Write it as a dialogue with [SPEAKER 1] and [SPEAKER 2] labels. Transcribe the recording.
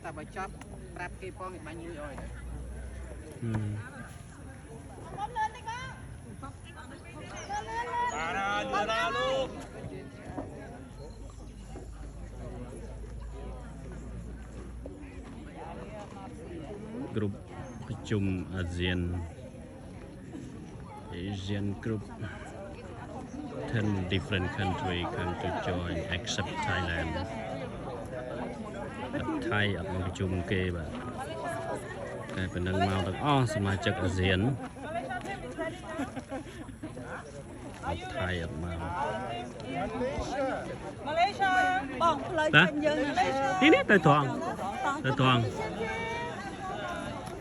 [SPEAKER 1] តែបើចាប់ប្រាប់គេផងគេបាញ់លុយអោយ
[SPEAKER 2] ลูกกรุ๊ปประชุมอาเซียน Asian group 10 different country come to join except Thailand Thai អត់មកប្រជុំគេបាទតែប៉ុណ្ណឹងមកទាំងអស់សមាជិកអាស៊ានថៃអត់មក
[SPEAKER 3] ម៉ាឡេស៊ីបងផ្លូវចេញយើង
[SPEAKER 2] នេះទៅត្រង់